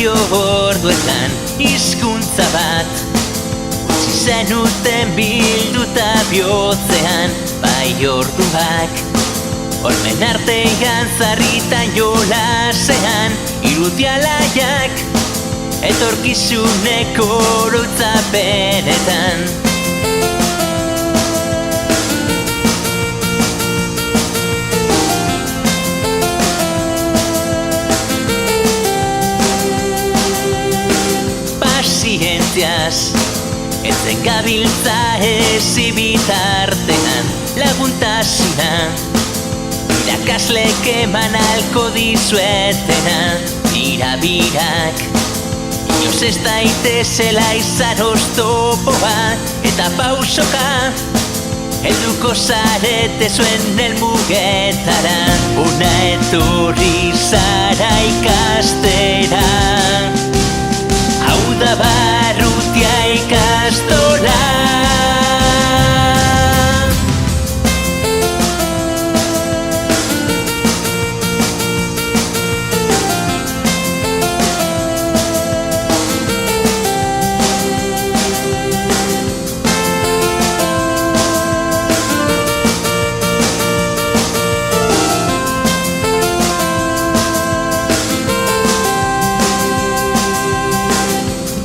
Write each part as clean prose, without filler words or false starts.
patio orduetan hizkuntza bat utzi zenuten bilduta bihotzean bai orduak hormen artean zarritan jolasean irudialaiak etorkizuneko oroitzapenetan Pazientziaz etzen gabiltza ezi bitartean laguntasuna irakaslek eman alko dizuetena irabirak inoz ez daitezela izan oztopoa eta pausoka helduko zarete zuen helmugetara una etorri zara ikastera hau da Barrutia ikastola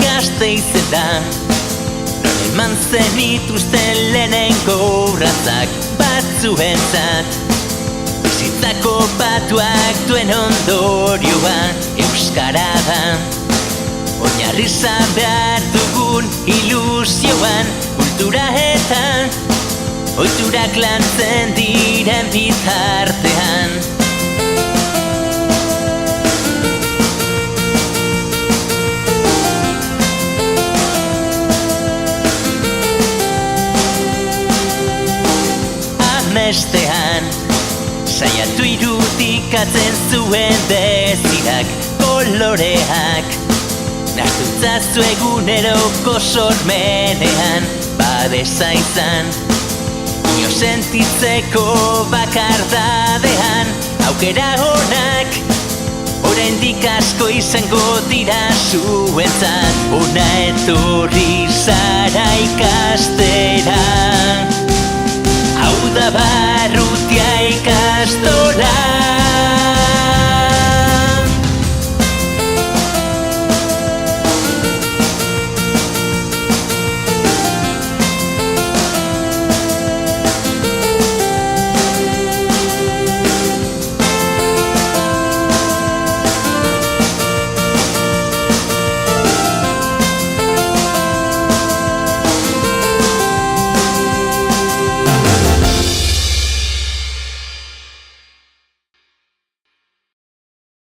Gasteizen da non eman zenituzten lehenengo urratsak batzuentzat bizitzako batuak duen ondorioa euskara da oinarri izan behar dugun ilusioan kultura eta ohiturak lantzen diren bitartean Amestean saiatu irudikatzen zuen dezirak koloreak nahastutzazu eguneroko sormenean babesa izan ino sentitzeko bakardadean aukera honak oraindik asko izango dira zuentzat ona etorri zara ikastera hau da Barrutia ikastola